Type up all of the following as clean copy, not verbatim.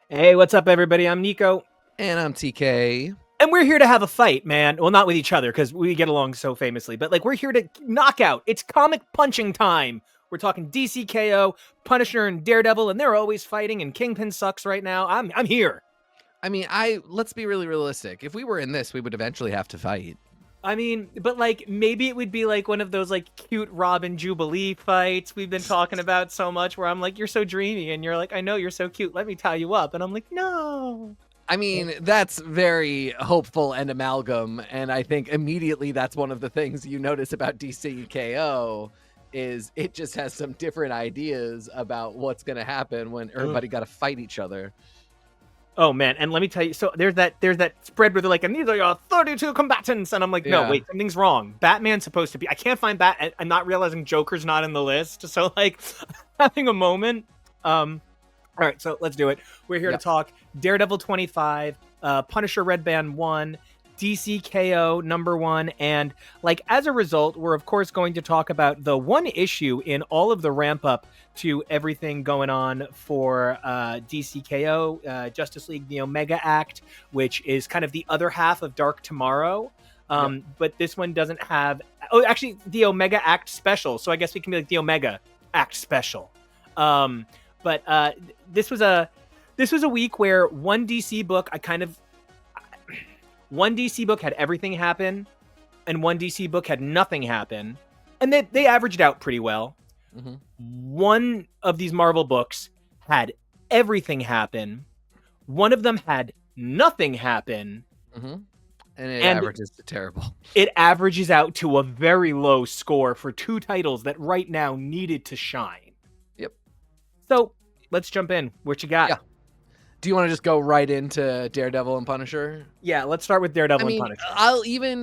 Hey, what's up, everybody? I'm Nico. And I'm TK. And we're here to have a fight, man. Well, not with each other, because we get along so famously, but we're here to knock out. It's comic punching time. We're talking DC KO, Punisher, and Daredevil, and they're always fighting, and Kingpin sucks right now. I'm here. I mean, let's be really realistic. If we were in this, we would eventually have to fight. I mean, but maybe it would be one of those cute Robin Jubilee fights we've been talking about so much, where I'm like, you're so dreamy, and you're like, I know you're so cute. Let me tie you up, and I'm like, no. I mean, that's very hopeful and amalgam, and I think immediately that's one of the things you notice about DC KO is it just has some different ideas about what's going to happen when everybody got to fight each other. Oh man, and let me tell you, so there's that spread where they're like, and these are your 32 combatants, and I'm like, no, wait, something's wrong. Batman's supposed to be. I can't find I'm not realizing Joker's not in the list, so having a moment. All right, so let's do it. We're here to talk Daredevil 25, Punisher Red Band 1, DC KO number 1, and as a result, we're of course going to talk about the one issue in all of the ramp up to everything going on for DC KO, Justice League, the Omega Act, which is kind of the other half of Dark Tomorrow. But this one doesn't have. Oh, actually, the Omega Act special. So I guess we can be like the Omega Act special. But this was a week where one DC book one DC book had everything happen, and one DC book had nothing happen, and they averaged out pretty well. Mm-hmm. One of these Marvel books had everything happen. One of them had nothing happen. Mm-hmm. And it averages to terrible. It averages out to a very low score for two titles that right now needed to shine. Yep. So let's jump in. What you got? Yeah. Do you want to just go right into Daredevil and Punisher? Yeah, let's start with Daredevil and Punisher.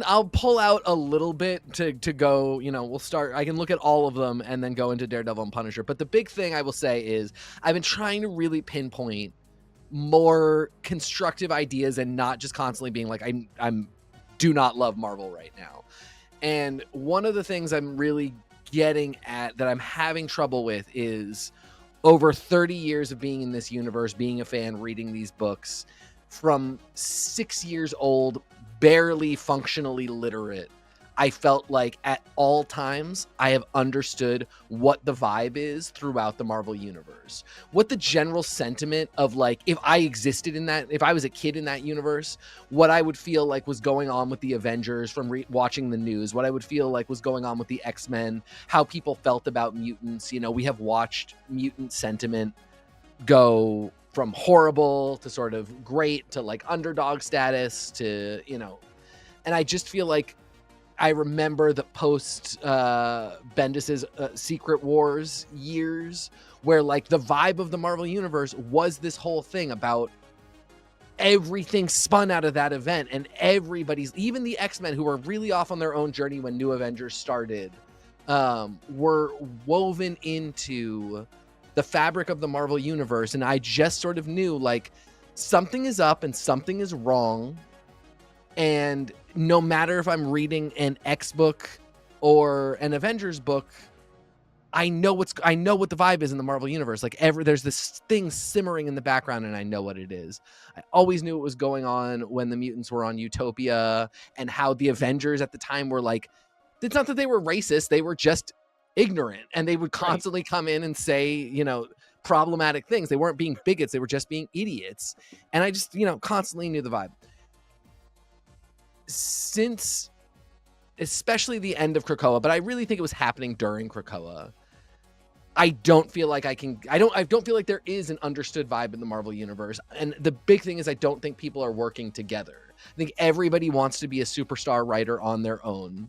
I'll pull out a little bit to go, we'll start. I can look at all of them and then go into Daredevil and Punisher. But the big thing I will say is I've been trying to really pinpoint more constructive ideas and not just constantly being like, I'm do not love Marvel right now. And one of the things I'm really getting at that I'm having trouble with is over 30 years of being in this universe, being a fan, reading these books, from 6 years old, barely functionally literate, I felt like at all times I have understood what the vibe is throughout the Marvel universe. What the general sentiment of if I existed in that, if I was a kid in that universe, what I would feel like was going on with the Avengers from watching the news, what I would feel like was going on with the X-Men, how people felt about mutants. We have watched mutant sentiment go from horrible to sort of great to underdog status to, and I just feel like I remember the post Bendis's Secret Wars years where the vibe of the Marvel universe was this whole thing about everything spun out of that event, and even the X-Men, who were really off on their own journey when New Avengers started, were woven into the fabric of the Marvel universe. And I just sort of knew something is up and something is wrong. And no matter if I'm reading an X book or an Avengers book, I know what the vibe is in the Marvel universe. There's this thing simmering in the background, and I know what it is. I always knew what was going on when the mutants were on Utopia, and how the Avengers at the time were it's not that they were racist, they were just ignorant, and they would constantly come in and say, problematic things. They weren't being bigots, they were just being idiots. And I just, constantly knew the vibe. Since especially the end of Krakoa, but I really think it was happening during Krakoa, I don't feel like I don't feel like there is an understood vibe in the Marvel universe. And the big thing is I don't think people are working together. I think everybody wants to be a superstar writer on their own.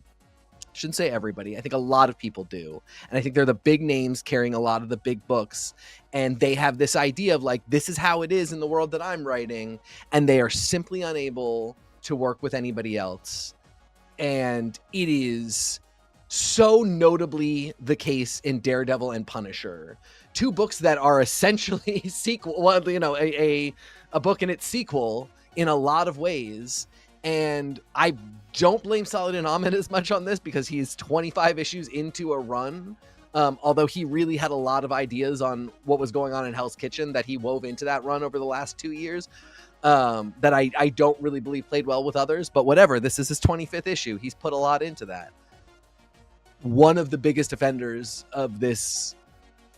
Shouldn't say everybody. I think a lot of people do. And I think they're the big names carrying a lot of the big books. And they have this idea of this is how it is in the world that I'm writing. And they are simply unable to work with anybody else. And it is so notably the case in Daredevil and Punisher, two books that are essentially a book and its sequel in a lot of ways. And I don't blame Saladin Ahmed as much on this because he's 25 issues into a run Although he really had a lot of ideas on what was going on in Hell's Kitchen that he wove into that run over the last 2 years, that I don't really believe played well with others. But whatever, this is his 25th issue. He's put a lot into that. One of the biggest offenders of this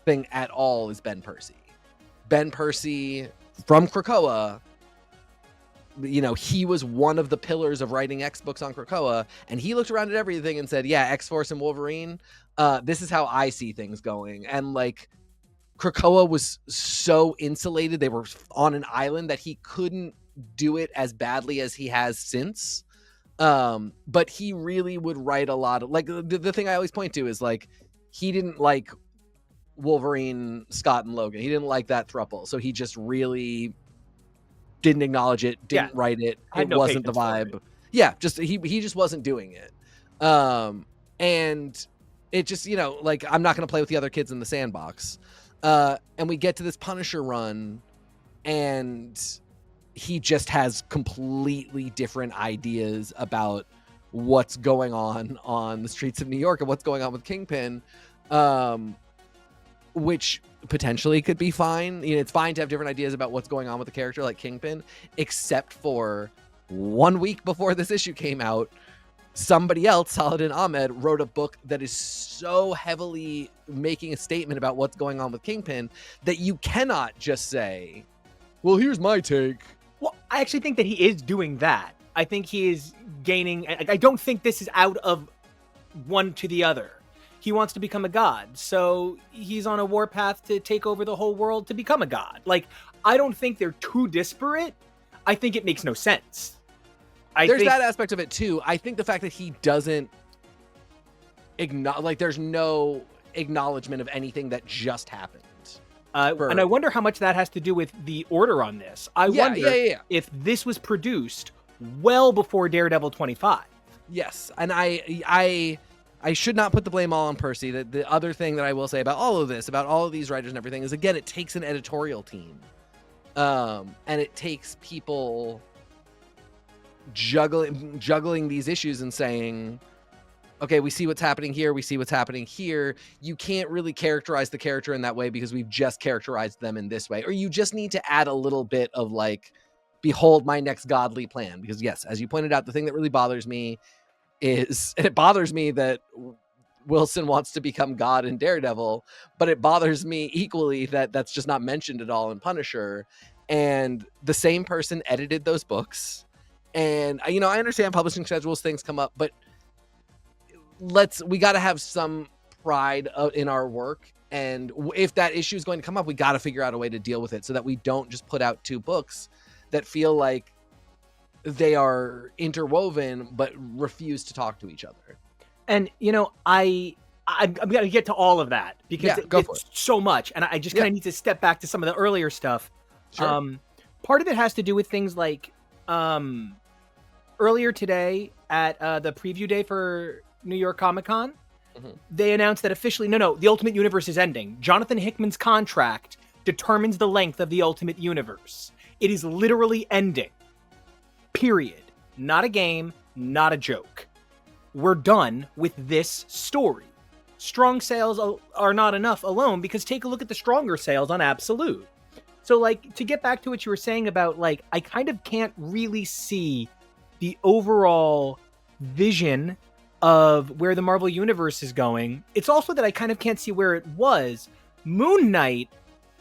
thing at all is Ben Percy. Ben Percy from Krakoa, you know, he was one of the pillars of writing X books on Krakoa, and he looked around at everything and said, yeah, X-Force and Wolverine, this is how I see things going. And like, Krakoa was so insulated, they were on an island, that he couldn't do it as badly as he has since. But he really would write a lot of, like, the thing I always point to is, like, he didn't like Wolverine, Scott, and Logan. He didn't like that throuple, so he just really didn't acknowledge it, didn't write it. It wasn't the vibe. Yeah, just he just wasn't doing it. And it just, you know, like, I'm not going to play with the other kids in the sandbox. And we get to this Punisher run, and he just has completely different ideas about what's going on the streets of New York and what's going on with Kingpin, which potentially could be fine. You know, it's fine to have different ideas about what's going on with a character like Kingpin, except for 1 week before this issue came out, somebody else, Saladin Ahmed, wrote a book that is so heavily making a statement about what's going on with Kingpin that you cannot just say, well, here's my take. Well, I actually think that he is doing that. I think he is gaining... I don't think this is out of one to the other. He wants to become a god, so he's on a warpath to take over the whole world to become a god. Like, I don't think they're too disparate. I think it makes no sense. There's that aspect of it, too. I think the fact that he doesn't... like, there's no acknowledgement of anything that just happened. And I wonder how much that has to do with the order on this. I wonder if this was produced well before Daredevil 25. Yes, and I should not put the blame all on Percy. The other thing that I will say about all of this, about all of these writers and everything, is, again, it takes an editorial team. And it takes people juggling these issues and saying, okay, we see what's happening here, we see what's happening here. You can't really characterize the character in that way because we've just characterized them in this way. Or you just need to add a little bit of, like, behold my next godly plan. Because, yes, as you pointed out, the thing that really bothers me is, and it bothers me that Wilson wants to become God in Daredevil, but it bothers me equally that that's just not mentioned at all in Punisher. And the same person edited those books. And, you know, I understand publishing schedules, things come up, but we got to have some pride in our work. And if that issue is going to come up, we got to figure out a way to deal with it so that we don't just put out 2 books that feel like they are interwoven but refuse to talk to each other. And, you know, I'm going to get to all of that because it's so much. And I just kind of need to step back to some of the earlier stuff. Sure. Part of it has to do with things like earlier today at the preview day for New York Comic-Con, they announced that officially, the Ultimate Universe is ending. Jonathan Hickman's contract determines the length of the Ultimate Universe. It is literally ending. Period. Not a game, not a joke. We're done with this story. Strong sales are not enough alone, because take a look at the stronger sales on Absolute. So, like, to get back to what you were saying about, like, I kind of can't really see the overall vision of where the Marvel Universe is going. It's also that I kind of can't see where it was. Moon Knight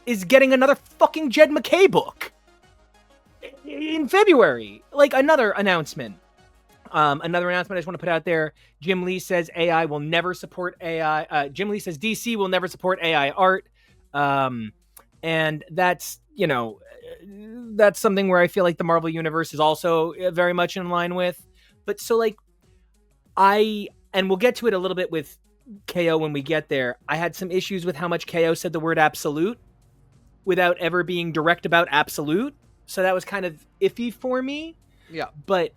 is getting another fucking Jed McKay book in February. Like, another announcement. Another announcement I just want to put out there. Jim Lee says AI will never support AI. Jim Lee says DC will never support AI art. And that's, you know, that's something where I feel like the Marvel Universe is also very much in line with. But so, like, and we'll get to it a little bit with KO when we get there. I had some issues with how much KO said the word absolute without ever being direct about absolute. So that was kind of iffy for me. Yeah. But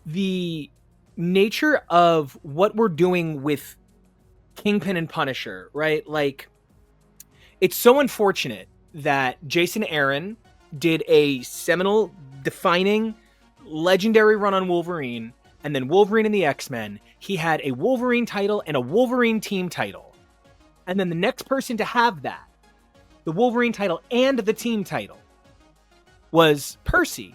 the nature of what we're doing with Kingpin and Punisher, right? Like, it's so unfortunate that Jason Aaron did a seminal, defining, legendary run on Wolverine, and then Wolverine and the X-Men. He had a Wolverine title and a Wolverine team title. And then the next person to have that, the Wolverine title and the team title, was Percy.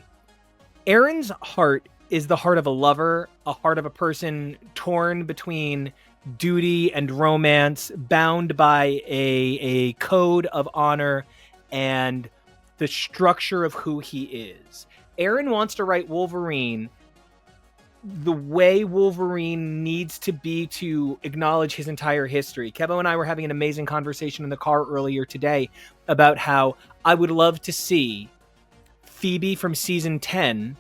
Aaron's heart is the heart of a lover, a heart of a person torn between duty and romance, bound by a code of honor and the structure of who he is. Aaron wants to write Wolverine the way Wolverine needs to be to acknowledge his entire history. KEVO and I were having an amazing conversation in the car earlier today about how I would love to see Phoebe from season 10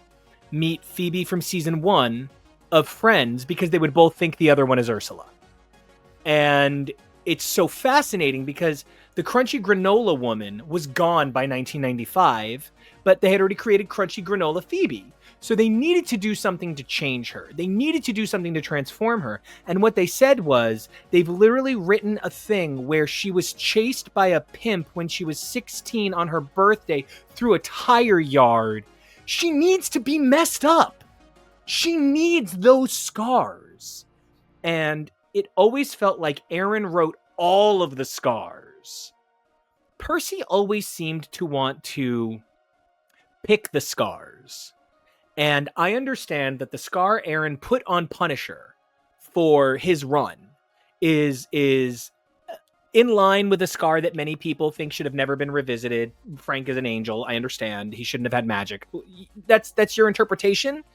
meet Phoebe from season 1 of Friends, because they would both think the other one is Ursula. And it's so fascinating because the Crunchy Granola Woman was gone by 1995, but they had already created Crunchy Granola Phoebe. So they needed to do something to change her. They needed to do something to transform her. And what they said was, they've literally written a thing where she was chased by a pimp when she was 16 on her birthday through a tire yard. She needs to be messed up. She needs those scars. And it always felt like Aaron wrote all of the scars. Percy always seemed to want to pick the scars. And I understand that the scar Aaron put on Punisher for his run is in line with a scar that many people think should have never been revisited. Frank is an angel. I understand. He shouldn't have had magic. That's your interpretation.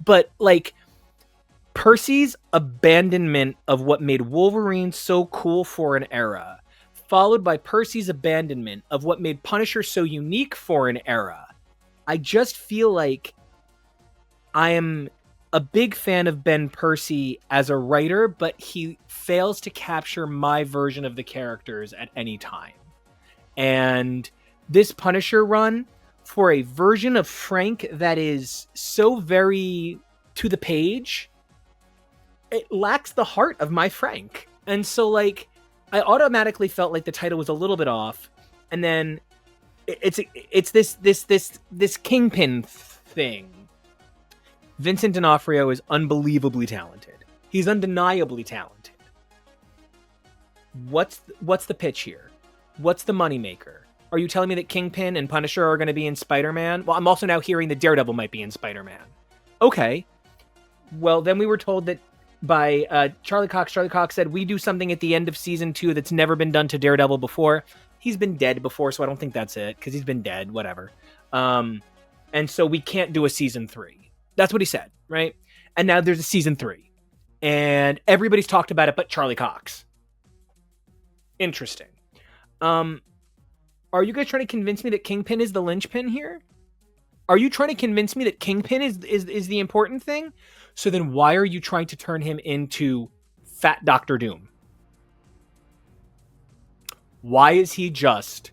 But like, Percy's abandonment of what made Wolverine so cool for an era, followed by Percy's abandonment of what made Punisher so unique for an era. I just feel like I am a big fan of Ben Percy as a writer, but he fails to capture my version of the characters at any time. And this Punisher run, for a version of Frank that is so very to the page, it lacks the heart of my Frank. And so, like, I automatically felt like the title was a little bit off. And then it's this Kingpin thing. Vincent D'Onofrio is unbelievably talented. He's undeniably talented. What's the pitch here? What's the moneymaker? Are you telling me that Kingpin and Punisher are going to be in Spider-Man? Well, I'm also now hearing that Daredevil might be in Spider-Man. Okay. Well, then we were told that by Charlie Cox. Charlie Cox said, we do something at the end of season 2 that's never been done to Daredevil before. He's been dead before, so I don't think that's it, because he's been dead, whatever. And so we can't do a season 3. That's what he said, right? And now there's a season 3. And everybody's talked about it but Charlie Cox. Interesting. Are you guys trying to convince me that Kingpin is the linchpin here? Are you trying to convince me that Kingpin is the important thing? So then why are you trying to turn him into Fat Doctor Doom? Why is he just...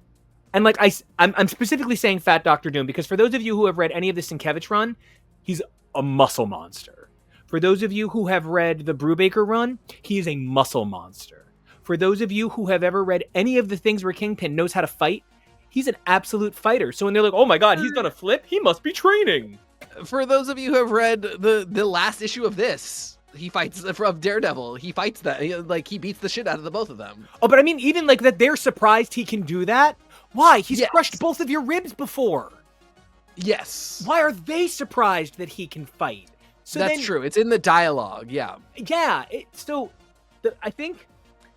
And like I'm specifically saying Fat Doctor Doom because for those of you who have read any of the Sienkiewicz run, he's a muscle monster. For those of you who have read the Brubaker run, he is a muscle monster. For those of you who have ever read any of the things where Kingpin knows how to fight, he's an absolute fighter. So when they're like, oh my god, he's gonna flip, he must be training. For those of you who have read the last issue of this, he fights from Daredevil. He fights that, he beats the shit out of the both of them. Oh, but I mean, even like that, they're surprised he can do that. Why? He's crushed both of your ribs before. Yes. Why are they surprised that he can fight? So that's true. It's in the dialogue. Yeah. Yeah. I think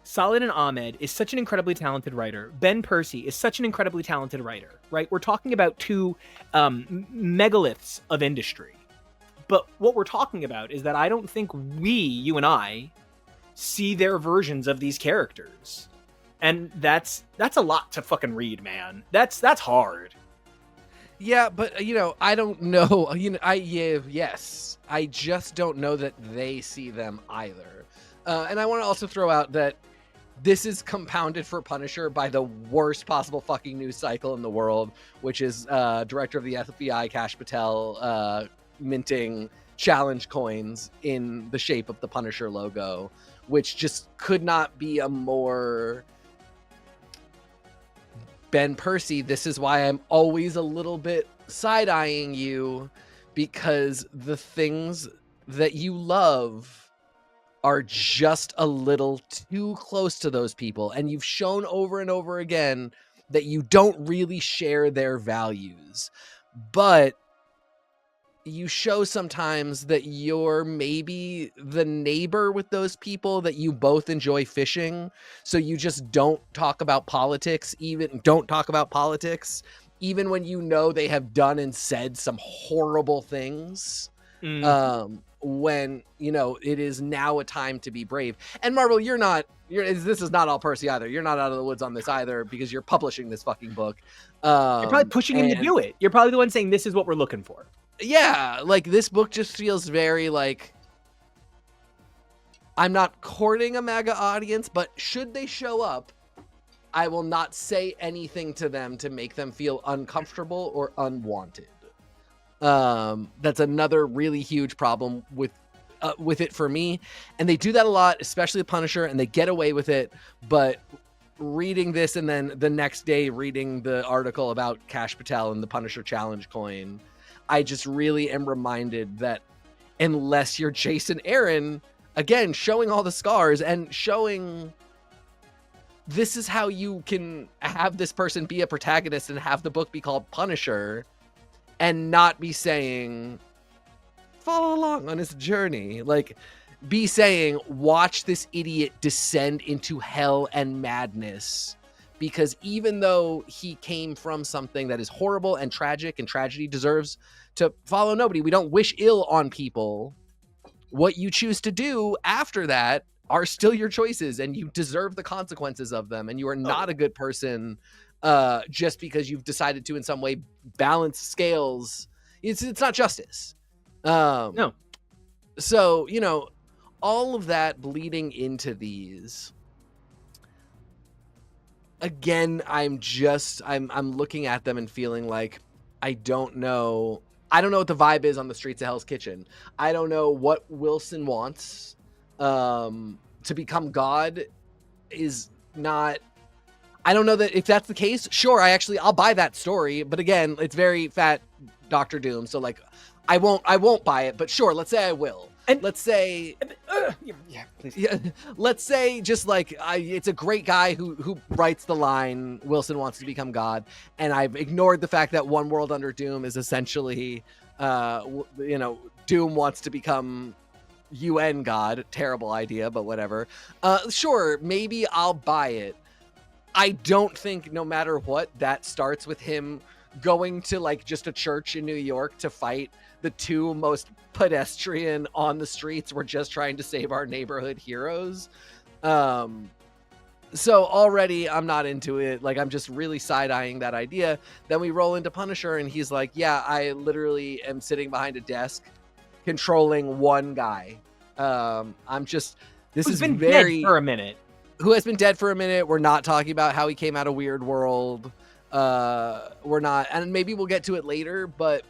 Salad and Ahmed is such an incredibly talented writer. Ben Percy is such an incredibly talented writer, right? We're talking about two megaliths of industry. But what we're talking about is that I don't think you and I, see their versions of these characters. And that's a lot to fucking read, man. That's hard. Yeah, but I don't know. Yes, I just don't know that they see them either. And I want to also throw out that this is compounded for Punisher by the worst possible fucking news cycle in the world, which is director of the FBI, Kash Patel, minting challenge coins in the shape of the Punisher logo, which just could not be a more Ben Percy. This is why I'm always a little bit side-eyeing you, because the things that you love are just a little too close to those people, and you've shown over and over again that you don't really share their values, but you show sometimes that you're maybe the neighbor with those people, that you both enjoy fishing, so you just don't talk about politics, even when you know they have done and said some horrible things. When it is now a time to be brave. And Marvel, this is not all Percy either. You're not out of the woods on this either, because you're publishing this fucking book. You're probably pushing him to do it. You're probably the one saying, this is what we're looking for. Yeah, like, this book just feels very like, I'm not courting a MAGA audience, but should they show up, I will not say anything to them to make them feel uncomfortable or unwanted. That's another really huge problem with it for me, and they do that a lot, especially with Punisher, and they get away with it. But reading this and then the next day reading the article about Kash Patel and the Punisher challenge coin, I just really am reminded that unless you're Jason Aaron, again, showing all the scars and showing this is how you can have this person be a protagonist and have the book be called Punisher, and not be saying, follow along on his journey. Like, be saying, watch this idiot descend into hell and madness. Because even though he came from something that is horrible and tragic, and tragedy deserves to follow nobody, we don't wish ill on people. What you choose to do after that are still your choices, and you deserve the consequences of them. And you are not a good person just because you've decided to in some way balance scales. It's not justice. No. So, all of that bleeding into these. Again, I'm looking at them and feeling like I don't know what the vibe is on the streets of Hell's Kitchen. I don't know what Wilson wants. To become God is not. I don't know that if that's the case. Sure, I'll buy that story, but again, it's very fat Doctor Doom, so like, I won't buy it. But sure, let's say I will. And let's say, please. Yeah, let's say just like it's a great guy who writes the line, Wilson wants to become God, and I've ignored the fact that One World Under Doom is essentially, Doom wants to become UN God. Terrible idea, but whatever. Sure, maybe I'll buy it. I don't think, no matter what, that starts with him going to like just a church in New York to fight the two most pedestrian on the streets. We're just trying to save our neighborhood heroes. So already I'm not into it. Like, I'm just really side-eyeing that idea. Then we roll into Punisher and he's like, yeah, I literally am sitting behind a desk controlling one guy. This has been very dead for a minute. Who has been dead for a minute. We're not talking about how he came out of Weird World. We're not, and maybe we'll get to it later, but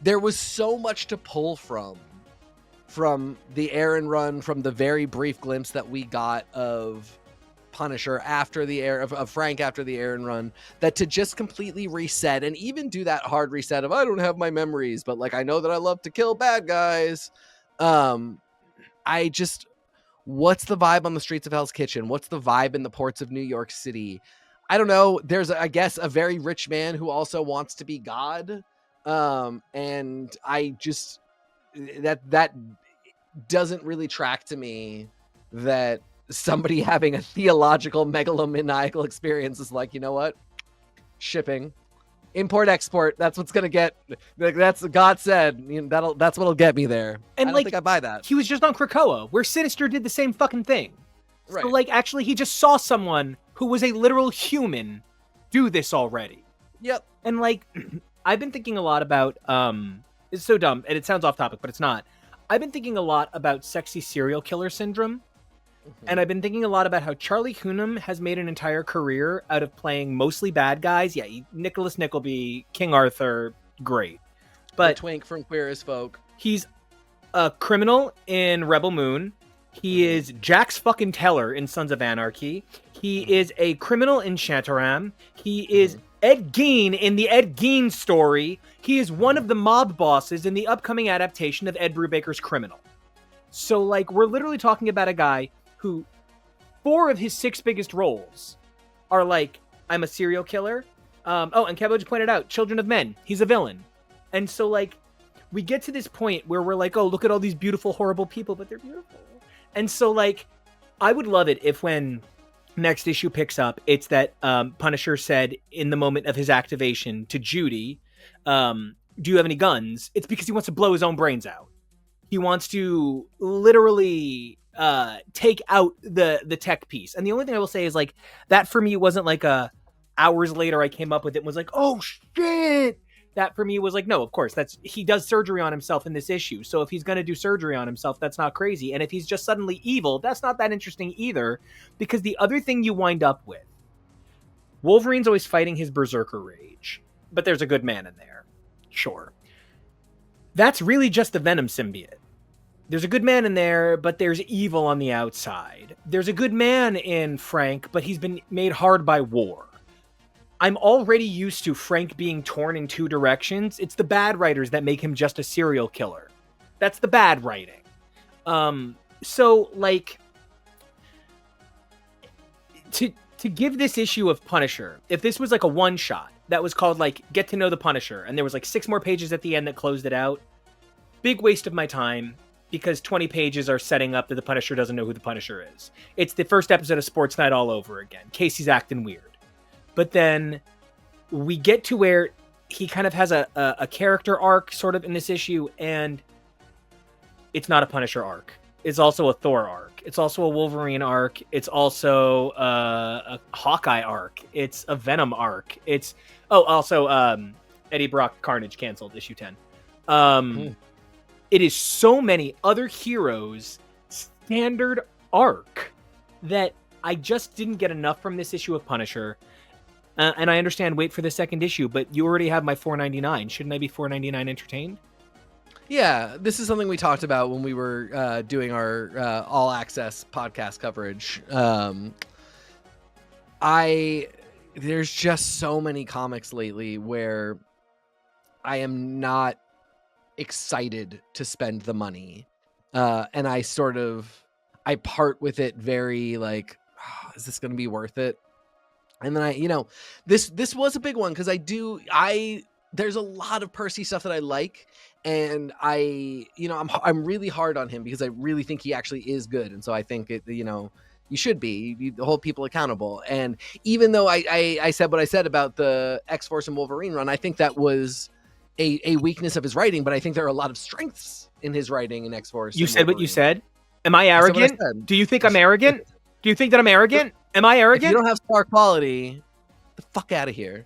there was so much to pull from the Aaron run, from the very brief glimpse that we got of Punisher after the of Frank after the Aaron run, that to just completely reset and even do that hard reset of, I don't have my memories, but like, I know that I love to kill bad guys. What's the vibe on the streets of Hell's Kitchen? What's the vibe in the ports of New York City? I don't know. There's, I guess, a very rich man who also wants to be God. And I just, that doesn't really track to me, that somebody having a theological megalomaniacal experience is like, you know what? Shipping. Import, export. That's what's gonna get. That's God said. That's what'll get me there. And I don't think I buy that. He was just on Krakoa, where Sinister did the same fucking thing. Right. So like, actually, he just saw someone who was a literal human do this already. Yep. And like, I've been thinking a lot about. It's so dumb, and it sounds off topic, but it's not. I've been thinking a lot about sexy serial killer syndrome. And I've been thinking a lot about how Charlie Hunnam has made an entire career out of playing mostly bad guys. Yeah, Nicholas Nickleby, King Arthur, great. But the twink from Queer as Folk. He's a criminal in Rebel Moon. He is Jax fucking Teller in Sons of Anarchy. He is a criminal in Shantaram. He is Ed Gein in the Ed Gein story. He is one of the mob bosses in the upcoming adaptation of Ed Brubaker's Criminal. So like we're literally talking about a guy who 4 of his 6 biggest roles are like, I'm a serial killer. Oh, and KEVO just pointed out, Children of Men. He's a villain. And so like we get to this point where we're like, oh, look at all these beautiful, horrible people, but they're beautiful. And so like I would love it if when next issue picks up, it's that Punisher said in the moment of his activation to Judy, do you have any guns? It's because he wants to blow his own brains out. He wants to literally take out the tech piece. And the only thing I will say is like that for me wasn't like a hours later I came up with it and was like, oh shit. That for me was like, no, of course, he does surgery on himself in this issue. So if he's going to do surgery on himself, that's not crazy. And if he's just suddenly evil, that's not that interesting either. Because the other thing you wind up with, Wolverine's always fighting his berserker rage, but there's a good man in there. Sure. That's really just the Venom symbiote. There's a good man in there, but there's evil on the outside. There's a good man in Frank, but he's been made hard by war. I'm already used to Frank being torn in 2 directions. It's the bad writers that make him just a serial killer. That's the bad writing. So, like, to give this issue of Punisher, if this was like a one-shot that was called, like, Get to Know the Punisher, and there was, like, 6 more pages at the end that closed it out, big waste of my time, because 20 pages are setting up that the Punisher doesn't know who the Punisher is. It's the first episode of Sports Night all over again. Casey's acting weird. But then we get to where he kind of has a character arc sort of in this issue, and it's not a Punisher arc. It's also a Thor arc. It's also a Wolverine arc. It's also a Hawkeye arc. It's a Venom arc. It's also Eddie Brock Carnage canceled issue 10. It is so many other heroes standard arc that I just didn't get enough from this issue of Punisher. And I understand wait for the second issue, but you already have my $4.99. Shouldn't I be $4.99 entertained? Yeah, this is something we talked about when we were doing our all access podcast coverage. There's just so many comics lately where I am not excited to spend the money. And I part with it very like, oh, is this going to be worth it? And then this was a big one because there's a lot of Percy stuff that I like, and I'm really hard on him because I really think he actually is good, and so I think you should be, you hold people accountable. And even though I said what I said about the X-Force and Wolverine run, I think that was a weakness of his writing, but I think there are a lot of strengths in his writing in X-Force. You said what you said. Am I arrogant? Do you think I'm arrogant? Do you think that I'm arrogant? Am I arrogant? If you don't have star quality, the fuck out of here.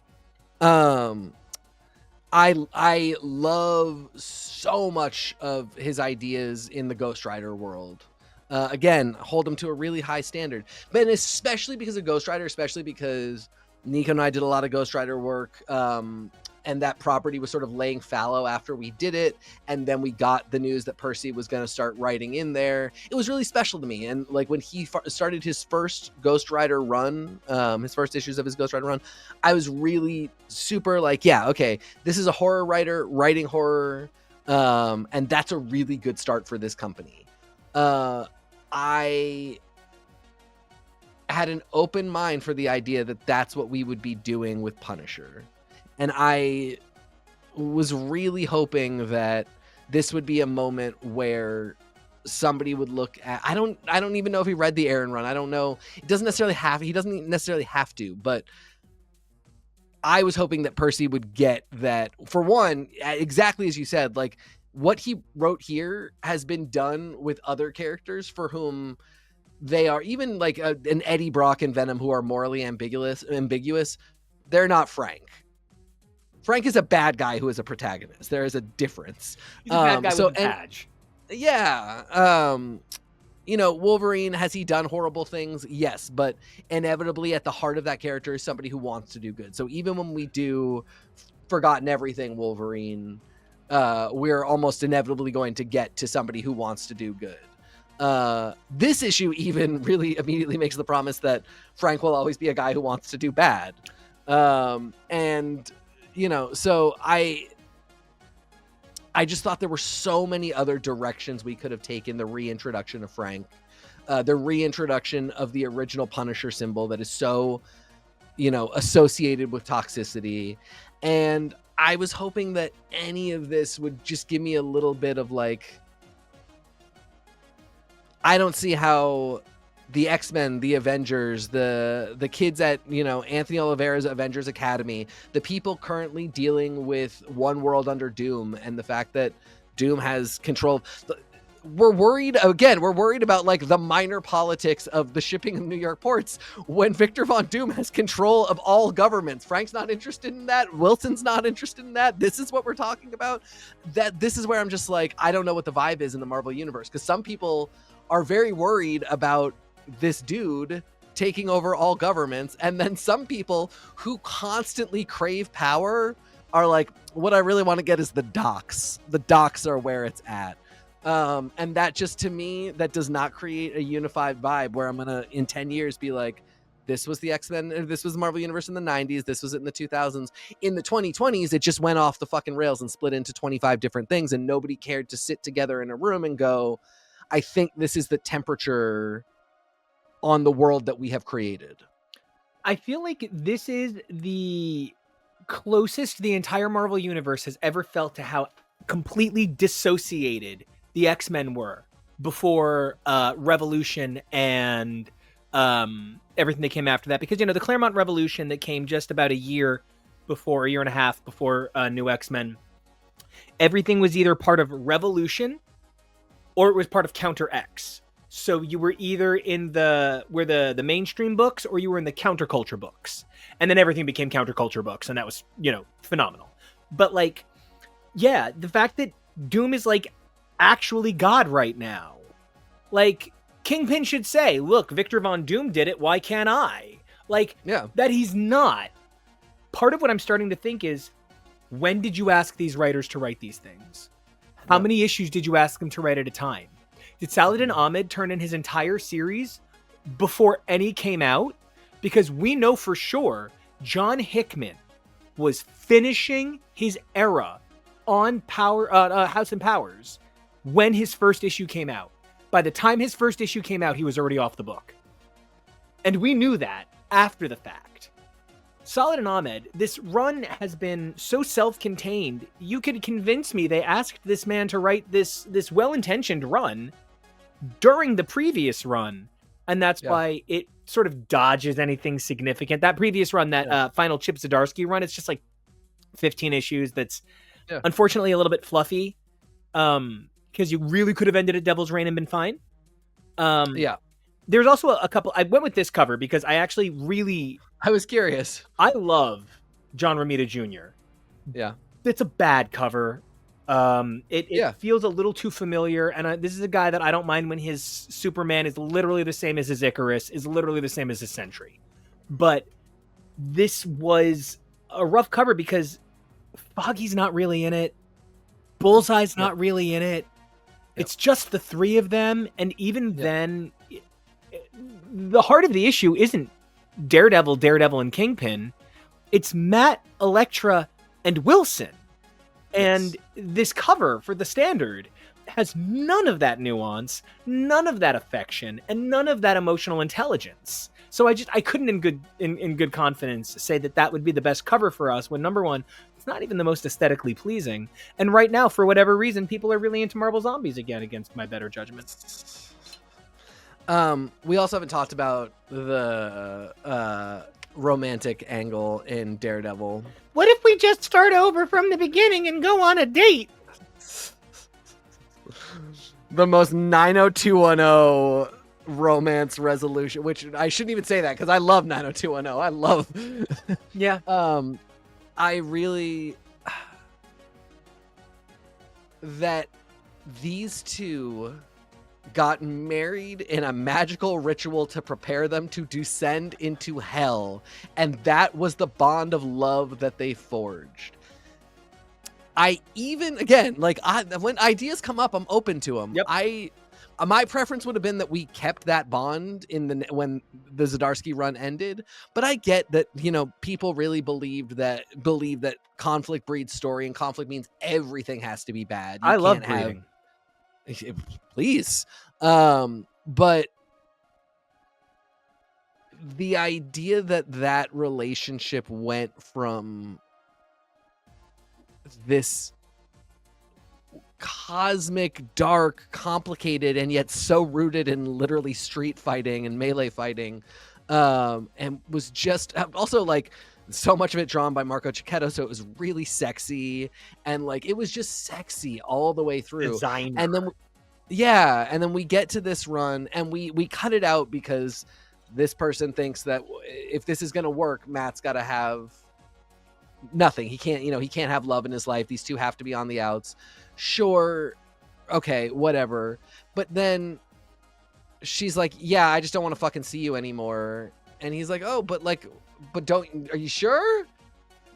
I love so much of his ideas in the Ghost Rider world. Again, hold him to a really high standard. But especially because of Ghost Rider, especially because NICO and I did a lot of Ghost Rider work. And that property was sort of laying fallow after we did it. And then we got the news that Percy was going to start writing in there. It was really special to me. And like when he started his first Ghost Rider run, his first issues of his Ghost Rider run, I was really super like, yeah, okay, this is a horror writer writing horror. And that's a really good start for this company. I had an open mind for the idea that that's what we would be doing with Punisher. And I was really hoping that this would be a moment where somebody would look at, I don't even know if he read the Aaron run. I don't know. He doesn't necessarily have to, but I was hoping that Percy would get that. For one, exactly as you said, like what he wrote here has been done with other characters for whom they are even like an Eddie Brock and Venom who are morally ambiguous. They're not Frank. Frank is a bad guy who is a protagonist. There is a difference. He's a bad guy with a badge. Yeah. Wolverine, has he done horrible things? Yes, but inevitably at the heart of that character is somebody who wants to do good. So even when we do Forgotten Everything Wolverine, we're almost inevitably going to get to somebody who wants to do good. This issue even really immediately makes the promise that Frank will always be a guy who wants to do bad. So I just thought there were so many other directions we could have taken. The reintroduction of Frank, the reintroduction of the original Punisher symbol that is so, associated with toxicity. And I was hoping that any of this would just give me a little bit of like, I don't see how the X-Men, the Avengers, the kids at, Anthony Oliveira's Avengers Academy, the people currently dealing with One World Under Doom and the fact that Doom has control. We're worried about like the minor politics of the shipping of New York ports when Victor Von Doom has control of all governments. Frank's not interested in that. Wilson's not interested in that. This is what we're talking about. This is where I'm just like, I don't know what the vibe is in the Marvel universe, because some people are very worried about this dude taking over all governments, and then some people who constantly crave power are like, what I really want to get is the docks. The docks are where it's at. And that just, to me, that does not create a unified vibe where I'm gonna in 10 years be like, this was the X-Men, this was the Marvel universe in the 90s, this was it in the 2000s. In the 2020s, it just went off the fucking rails and split into 25 different things, and nobody cared to sit together in a room and go, I think this is the temperature on the world that we have created. I feel like this is the closest the entire Marvel universe has ever felt to how completely dissociated the X-Men were before Revolution and everything that came after that. Because, the Claremont Revolution that came just about a year and a half before New X-Men, everything was either part of Revolution or it was part of Counter X. So you were either in the mainstream books or you were in the counterculture books. And then everything became counterculture books, and that was, phenomenal. But like, yeah, the fact that Doom is like actually God right now. Like, Kingpin should say, look, Victor Von Doom did it, why can't I? Like, yeah, that he's not. Part of what I'm starting to think is, when did you ask these writers to write these things? How many issues did you ask them to write at a time? Did Saladin Ahmed turn in his entire series before any came out? Because we know for sure John Hickman was finishing his era on House and Powers when his first issue came out. By the time his first issue came out, he was already off the book. And we knew that after the fact. Saladin Ahmed, this run has been so self-contained, you could convince me they asked this man to write this well-intentioned run during the previous run, and that's why it sort of dodges anything significant. That previous run, that final Chip Zdarsky run, it's just like 15 issues that's unfortunately a little bit fluffy, because you really could have ended at Devil's Reign and been fine. There's also a couple. I went with this cover because I actually I was curious. I love John Romita Jr. Yeah. It's a bad cover. It feels a little too familiar, and this is a guy that I don't mind when his Superman is literally the same as his Icarus, is literally the same as his Sentry. But this was a rough cover because Foggy's not really in it. Bullseye's not really in it. It's just the three of them, and even then, the heart of the issue isn't Daredevil, and Kingpin. It's Matt, Elektra, and Wilson. And this cover for the Standard has none of that nuance, none of that affection, and none of that emotional intelligence. So I couldn't in good confidence say that would be the best cover for us when, number one, it's not even the most aesthetically pleasing. And right now, for whatever reason, people are really into Marvel Zombies again, against my better judgment. We also haven't talked about the romantic angle in Daredevil. What if we just start over from the beginning and go on a date? The most 90210 romance resolution, which I shouldn't even say that because I love 90210. I love. Yeah. I really that these two got married in a magical ritual to prepare them to descend into hell, and that was the bond of love that they forged. When ideas come up, I'm open to them. Yep. My preference would have been that we kept that bond when the Zdarsky run ended, but I get that, people really believe that conflict breeds story, and conflict means everything has to be bad. You I can't love breeding. Please. But the idea that relationship went from this cosmic, dark, complicated, and yet so rooted in literally street fighting and melee fighting, and was just also like so much of it drawn by Marco Cicchetto, so it was really sexy, and like it was just sexy all the way through. Designer. And then we get to this run and we cut it out because this person thinks that if this is going to work, Matt's got to have nothing. He can't have love in his life. These two have to be on the outs. Sure, okay, whatever. But then she's like, yeah, I just don't want to fucking see you anymore. And he's like, oh, but are you sure?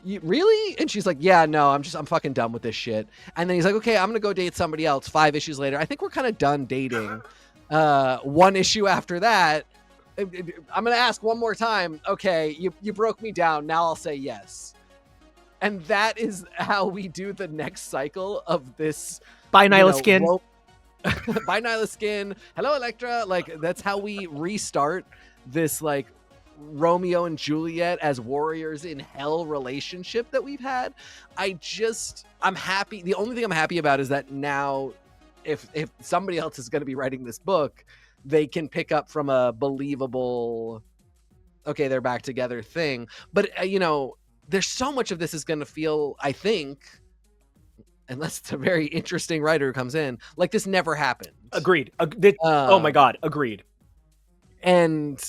You really? And she's like, yeah, no, I'm fucking done with this shit. And then he's like, okay, I'm gonna go date somebody else. 5 issues later, I think we're kind of done dating. 1 issue after that, I'm gonna ask one more time. Okay, you broke me down. Now I'll say yes. And that is how we do the next cycle of this. Bye, Nyla Skin. Bye, Nyla Skin. Hello, Elektra. Like, that's how we restart this, like, Romeo and Juliet as warriors in hell relationship that we've had. I'm happy. The only thing I'm happy about is that now, if somebody else is going to be writing this book, they can pick up from a believable, okay, they're back together thing. But, there's so much of this is going to feel, I think, unless it's a very interesting writer who comes in, like this never happened. Agreed. Oh my God. Agreed. And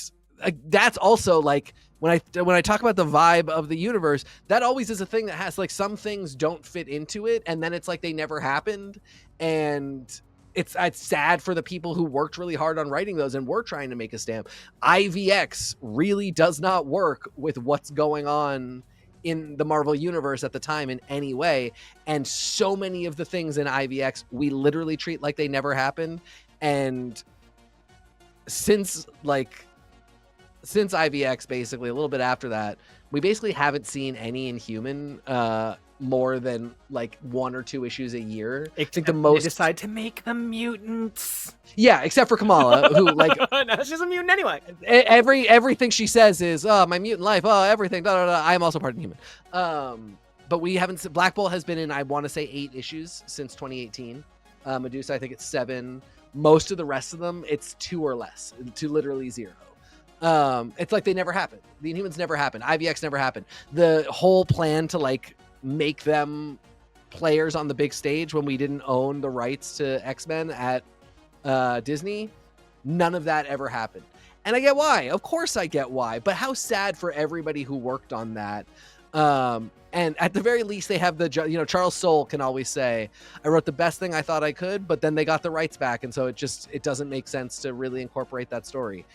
that's also like when I talk about the vibe of the universe, that always is a thing that has like some things don't fit into it. And then it's like they never happened. And it's sad for the people who worked really hard on writing those and were trying to make a stamp. IVX really does not work with what's going on in the Marvel universe at the time in any way. And so many of the things in IVX we literally treat like they never happened. And since IVX, basically a little bit after that, we basically haven't seen any Inhuman more than like 1 or 2 issues a year. I think the most they decide to make them mutants. Yeah, except for Kamala, who like no, she's a mutant anyway. Everything she says is, "Oh, my mutant life. Oh, everything." Da, da, da. I'm also part of Inhuman. But we haven't. Black Bolt has been in, I want to say, 8 issues since 2018. Medusa, I think it's 7. Most of the rest of them, it's 2 or less, to literally 0. It's like they never happened. The Inhumans never happened. IVX never happened. The whole plan to like make them players on the big stage when we didn't own the rights to X-Men at Disney, none of that ever happened. And I get why. Of course I get why. But how sad for everybody who worked on that. And at the very least, they have Charles Soule can always say, I wrote the best thing I thought I could, but then they got the rights back. And so it doesn't make sense to really incorporate that story.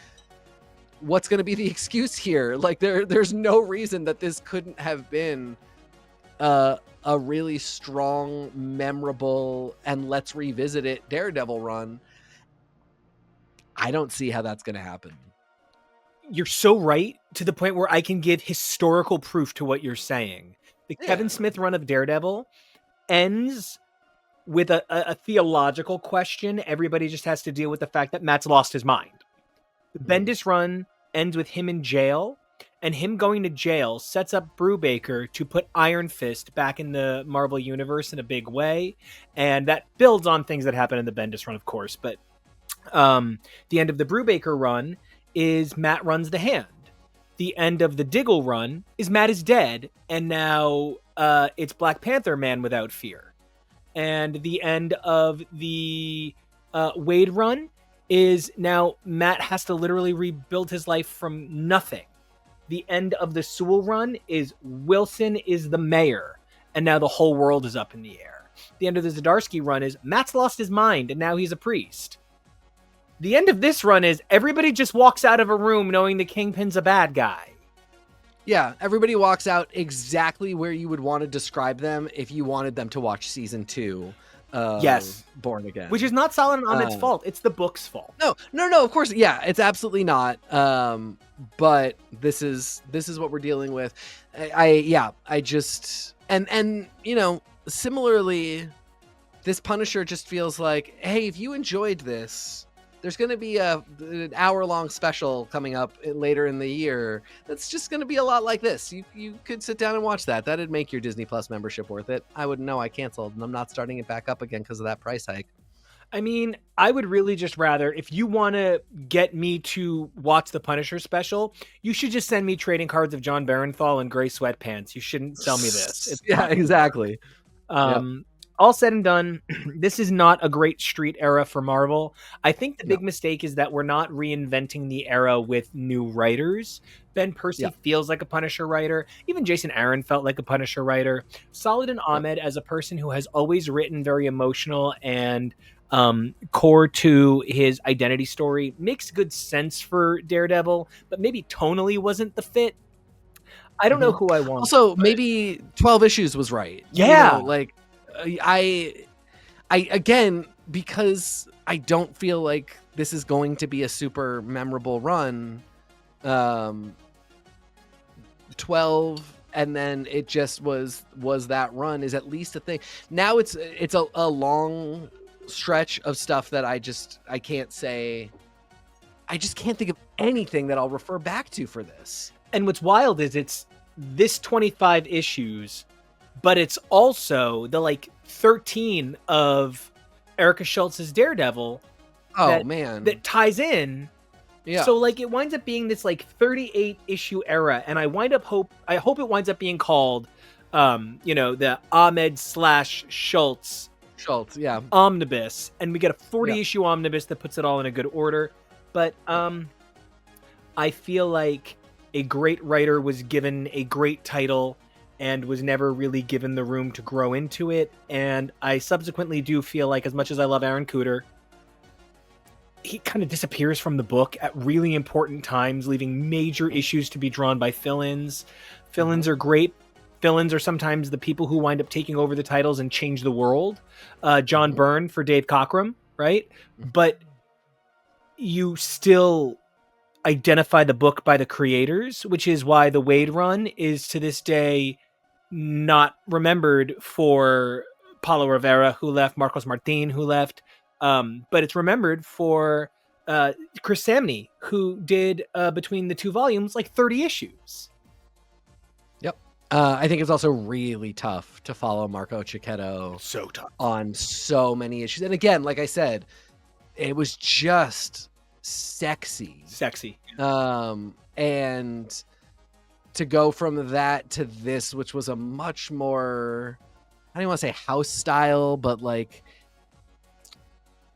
What's going to be the excuse here? Like there's no reason that this couldn't have been a really strong, memorable, and let's revisit it Daredevil run. I don't see how that's going to happen. You're so right, to the point where I can give historical proof to what you're saying. The Kevin Smith run of Daredevil ends with a theological question. Everybody just has to deal with the fact that Matt's lost his mind. The Bendis run ends with him in jail, and him going to jail sets up Brubaker to put Iron Fist back in the Marvel universe in a big way, and that builds on things that happen in the Bendis run, of course. But the end of the Brubaker run is Matt runs the Hand. The end of the Diggle run is Matt is dead, and now it's Black Panther Man Without Fear. And the end of the Wade run is now Matt has to literally rebuild his life from nothing. The end of the Sewell run is Wilson is the mayor, and now the whole world is up in the air. The end of the Zdarsky run is Matt's lost his mind, and now he's a priest. The end of this run is everybody just walks out of a room knowing the Kingpin's a bad guy. Yeah, everybody walks out exactly where you would want to describe them if you wanted them to watch season 2. Yes. Born Again, which is not Saladin Ahmed's fault. It's the book's fault. No, of course, yeah, it's absolutely not. But this is what we're dealing with. I just and you know, similarly, this Punisher just feels like, hey, if you enjoyed this, there's going to be an hour-long special coming up later in the year that's just going to be a lot like this. You could sit down and watch that. That'd make your Disney Plus membership worth it. I wouldn't know. I canceled, and I'm not starting it back up again because of that price hike. I mean, I would really just rather, if you want to get me to watch the Punisher special, you should just send me trading cards of John Barenthal and gray sweatpants. You shouldn't sell me this. Yeah, exactly. All said and done, this is not a great street era for Marvel. I think the big mistake is that we're not reinventing the era with new writers. Ben Percy feels like a Punisher writer. Even Jason Aaron felt like a Punisher writer. Saladin Ahmed, as a person who has always written very emotional and core to his identity story, makes good sense for Daredevil, but maybe tonally wasn't the fit. I don't know who I want. Also, maybe 12 issues was right. Yeah. You know, like, I again, because I don't feel like this is going to be a super memorable run. 12 and then it just was that run is at least a thing. Now it's a long stretch of stuff that I can't say. I just can't think of anything that I'll refer back to for this. And what's wild is it's this 25 issues, but it's also the like 13 of Erica Schultz's Daredevil. That ties in. Yeah. So like it winds up being this like 38 issue era, and I hope it winds up being called, the Ahmed / Schultz, omnibus, and we get a 40 issue omnibus that puts it all in a good order. But I feel like a great writer was given a great title and was never really given the room to grow into it. And I subsequently do feel like, as much as I love Aaron Kuder, he kind of disappears from the book at really important times, leaving major issues to be drawn by fill-ins. Fill-ins are great. Fill-ins are sometimes the people who wind up taking over the titles and change the world. John Byrne for Dave Cockrum, right? But you still identify the book by the creators, which is why the Wade run is to this day not remembered for Paulo Rivera, who left, Marcos Martin, who left, but it's remembered for Chris Samney, who did between the two volumes like 30 issues. Yep. I think it's also really tough to follow Marco Cicchetto. So tough on so many issues. And again, like I said, it was just sexy. And to go from that to this, which was a much more, I don't want to say house style, but like,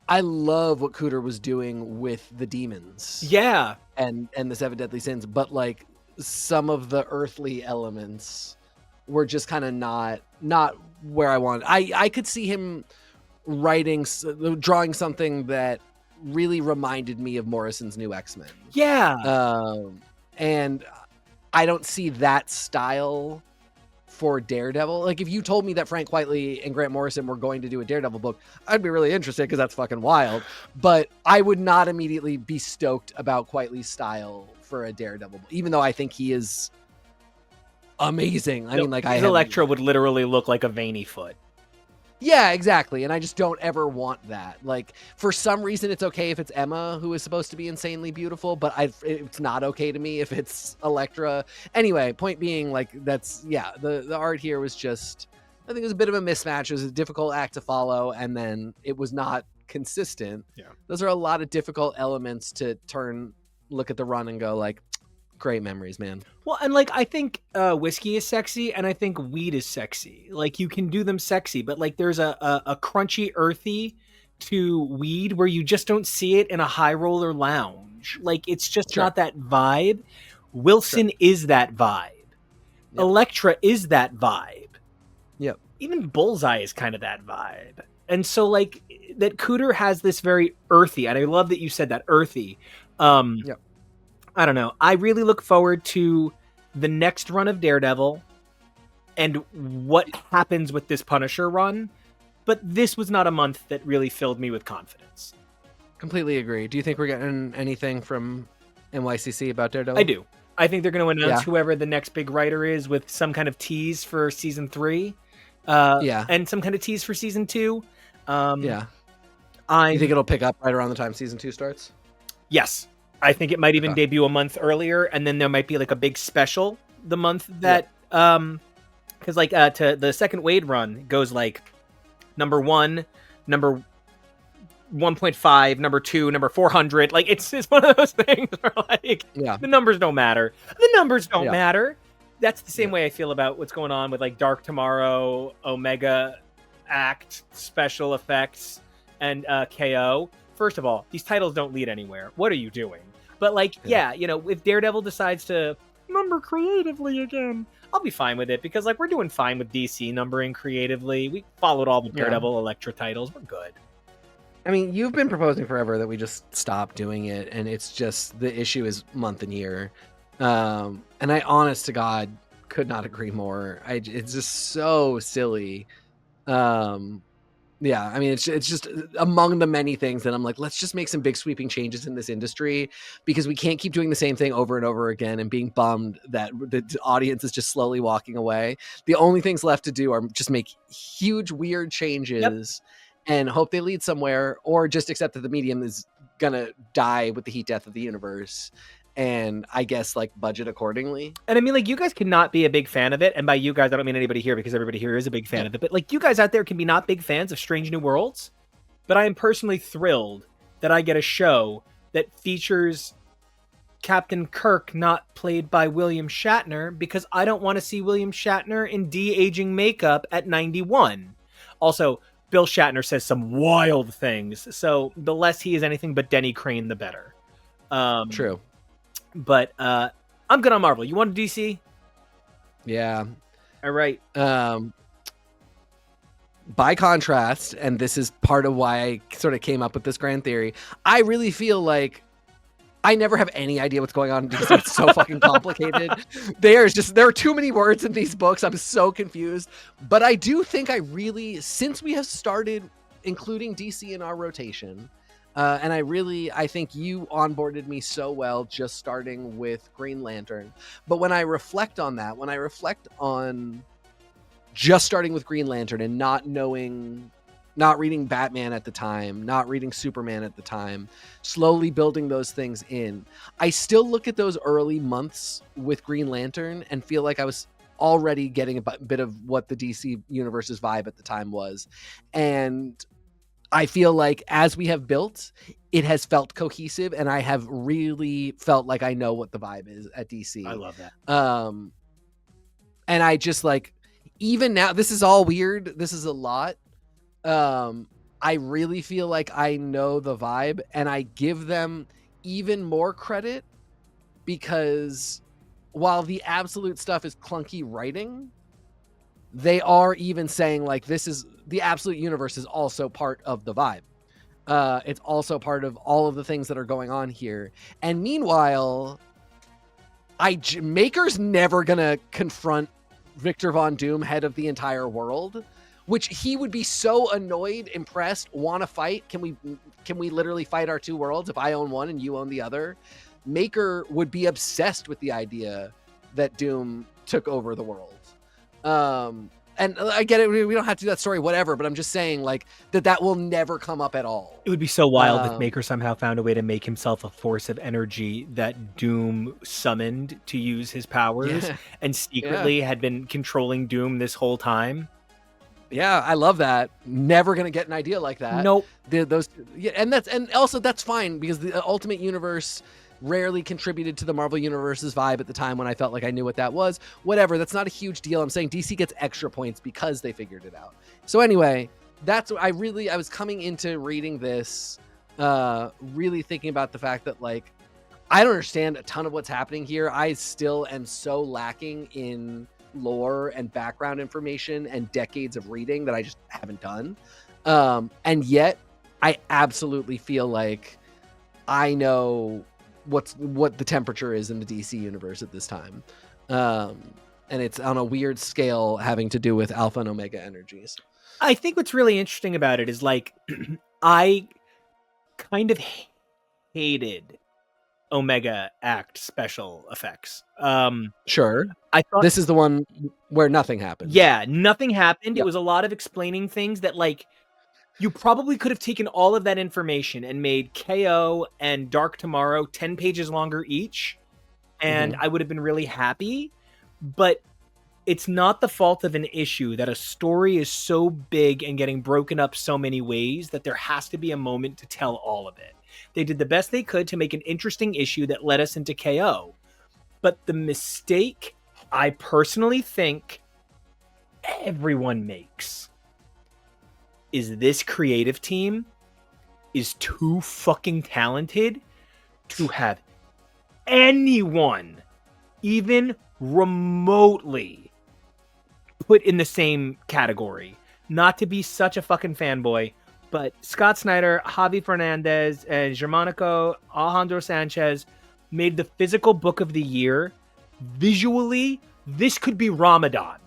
I love what Kuder was doing with the demons. Yeah. And the 7 Deadly Sins, but like some of the earthly elements were just kind of not where I wanted. I could see him drawing something that really reminded me of Morrison's New X-Men. Yeah. And I don't see that style for Daredevil. Like, if you told me that Frank Quitely and Grant Morrison were going to do a Daredevil book, I'd be really interested because that's fucking wild. But I would not immediately be stoked about Quitely's style for a Daredevil book, even though I think he is amazing. I mean, like, Elektra would literally look like a veiny foot. Yeah, exactly. And I just don't ever want that. Like, for some reason, it's okay if it's Emma, who is supposed to be insanely beautiful, but it's not okay to me if it's Elektra. Anyway, point being, like, the art here was just, I think it was a bit of a mismatch. It was a difficult act to follow, and then it was not consistent. Yeah. Those are a lot of difficult elements to look at the run and go, like, great memories, man. Well, and like, I think whiskey is sexy, and I think weed is sexy. Like, you can do them sexy, but like, there's a crunchy, earthy to weed where you just don't see it in a high roller lounge. Like, it's just not that vibe. Wilson is that vibe. Yep. Elektra is that vibe. Yep. Even Bullseye is kind of that vibe. And so, like, that Kuder has this very earthy, and I love that you said that, earthy. Yep. I don't know. I really look forward to the next run of Daredevil and what happens with this Punisher run. but this was not a month that really filled me with confidence. Completely agree. Do you think we're getting anything from NYCC about Daredevil? I do. I think they're going to announce whoever the next big writer is with some kind of tease for season 3. And some kind of tease for season 2. You think it'll pick up right around the time season 2 starts? Yes. I think it might even debut a month earlier, and then there might be like a big special the month that because like to the second Wade run goes like number 1, number 1.5, number 2, number 400. Like it's one of those things where like the numbers don't matter. The numbers don't matter. That's the same way I feel about what's going on with like Dark Tomorrow, Omega Act, special effects, and KO. First of all, these titles don't lead anywhere. What are you doing? But like, if Daredevil decides to number creatively again, I'll be fine with it because like we're doing fine with DC numbering creatively. We followed all the Daredevil Elektra titles. We're good. I mean, you've been proposing forever that we just stop doing it, and it's just the issue is month and year. And I, honest to God, could not agree more. It's just so silly. I mean, it's just among the many things that I'm like, let's just make some big sweeping changes in this industry because we can't keep doing the same thing over and over again and being bummed that the audience is just slowly walking away. The only things left to do are just make huge, weird changes and hope they lead somewhere, or just accept that the medium is gonna die with the heat death of the universe. And I guess like budget accordingly. And I mean, like, you guys could not be a big fan of it. And by you guys, I don't mean anybody here because everybody here is a big fan of it. But like, you guys out there can be not big fans of Strange New Worlds. But I am personally thrilled that I get a show that features Captain Kirk not played by William Shatner because I don't want to see William Shatner in de-aging makeup at 91. Also, Bill Shatner says some wild things. So the less he is anything but Denny Crane, the better. True. But I'm good on Marvel. You want DC? Yeah. All right. By contrast, and this is part of why I sort of came up with this grand theory, I really feel like I never have any idea what's going on in DC. It's so fucking complicated. There are too many words in these books. I'm so confused. But I do think since we have started including DC in our rotation, and I think you onboarded me so well just starting with Green Lantern. But when I reflect on that, when I reflect on just starting with Green Lantern and not reading Batman at the time, not reading Superman at the time, slowly building those things in, I still look at those early months with Green Lantern and feel like I was already getting a bit of what the DC Universe's vibe at the time was. And I feel like as we have built, it has felt cohesive, and I have really felt like I know what the vibe is at DC. I love that. And I just like, even now, this is all weird. This is a lot. I really feel like I know the vibe, and I give them even more credit because while the absolute stuff is clunky writing, they are even saying like, this is the absolute universe is also part of the vibe. It's also part of all of the things that are going on here. And meanwhile, Maker's never gonna confront Victor Von Doom, head of the entire world, which he would be so annoyed, impressed, want to fight. Can we literally fight our two worlds if I own one and you own the other? Maker would be obsessed with the idea that Doom took over the world. And I get it, we don't have to do that story, whatever, but I'm just saying like that will never come up at all. It would be so wild if Maker somehow found a way to make himself a force of energy that Doom summoned to use his powers and secretly had been controlling Doom this whole time. Yeah, I love that. Never gonna get an idea like that. Nope. And also that's fine because the Ultimate Universe rarely contributed to the Marvel Universe's vibe at the time when I felt like I knew what that was. Whatever, that's not a huge deal. I'm saying DC gets extra points because they figured it out. So anyway, that's what I was coming into reading this, really thinking about the fact that like, I don't understand a ton of what's happening here. I still am so lacking in lore and background information and decades of reading that I just haven't done. And yet I absolutely feel like I know what the temperature is in the DC universe at this time. And it's on a weird scale having to do with alpha and omega energies. I think what's really interesting about it is like I kind of hated Omega Act special effects. Sure. I thought This is the one where nothing happened. Yeah, nothing happened. Yep. It was a lot of explaining things that like you probably could have taken all of that information and made KO and Dark Tomorrow 10 pages longer each, and I would have been really happy. But it's not the fault of an issue that a story is so big and getting broken up so many ways that there has to be a moment to tell all of it. They did the best they could to make an interesting issue that led us into KO. But the mistake I personally think everyone makes is this creative team is too fucking talented to have anyone even remotely put in the same category. Not to be such a fucking fanboy, but Scott Snyder, Javi Fernandez, and Germanico Alejandro Sanchez made the physical book of the year. Visually, this could be Ramadan.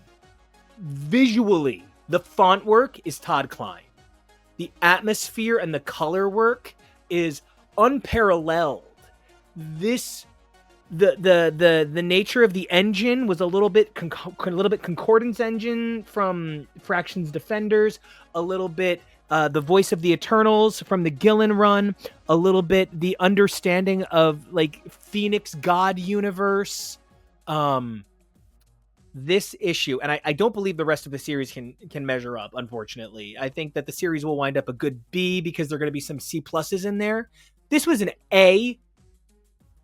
Visually, the font work is Todd Klein. The atmosphere and the color work is unparalleled. The nature of the engine was a little bit Concordance engine from Fractions Defenders, a little bit the voice of the Eternals from the Gillen run, a little bit the understanding of like Phoenix God universe. This issue, and I don't believe the rest of the series can measure up, unfortunately. I think that the series will wind up a good B because there are going to be some C pluses in there. This was an A,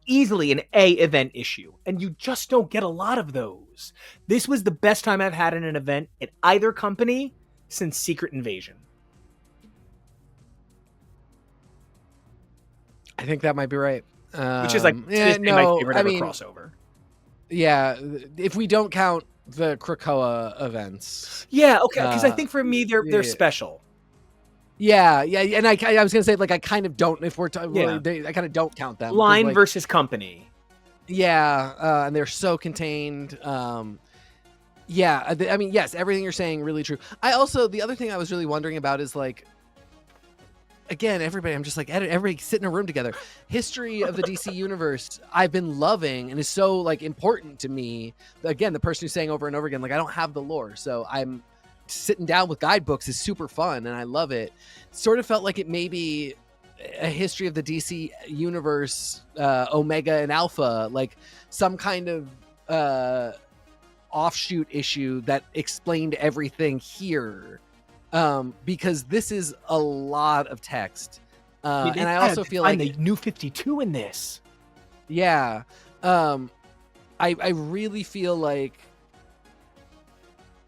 easily an A event issue, and you just don't get a lot of those. This was the best time I've had in an event at either company since Secret Invasion. I think that might be right. Which is like my favorite ever crossover. Yeah, if we don't count the Krakoa events. Yeah, okay, because I think for me they're special. Yeah, and I was gonna say like I kind of don't if we're I kind of don't count them. Line versus company. Yeah, and they're so contained. Yeah, I mean, yes, everything you're saying really true. The other thing I was really wondering about is like, again, I'm just like, everybody sit in a room together. History of the DC universe, I've been loving and is so like important to me. Again, the person who's saying over and over again, like, I don't have the lore, so I'm sitting down with guidebooks is super fun and I love it. Sort of felt like it may be a history of the DC universe, Omega and Alpha, like some kind of offshoot issue that explained everything here. Because this is a lot of text. And I also feel like the new 52 in this. Yeah. I really feel like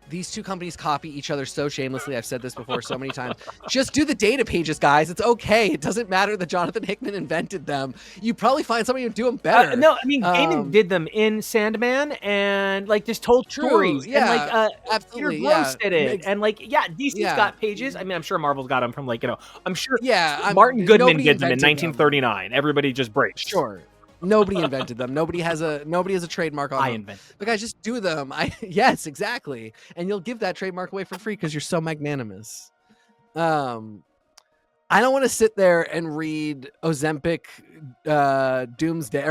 these two companies copy each other so shamelessly. I've said this before so many times. Just do the data pages, guys. It's okay. It doesn't matter that Jonathan Hickman invented them. You probably find somebody who do them better. No, I mean, Gaiman did them in Sandman and like just told stories. Yeah, and like absolutely. Peter Gross did it. And like, DC's got pages. I mean, I'm sure Marvel's got them from like, I'm sure Martin Goodman did them in 1939. Everybody just breaks. Sure. Nobody invented them. Nobody has a trademark on them. I invented. But guys, just do them. Yes, exactly. And you'll give that trademark away for free because you're so magnanimous. I don't want to sit there and read Ozempic, Doomsday,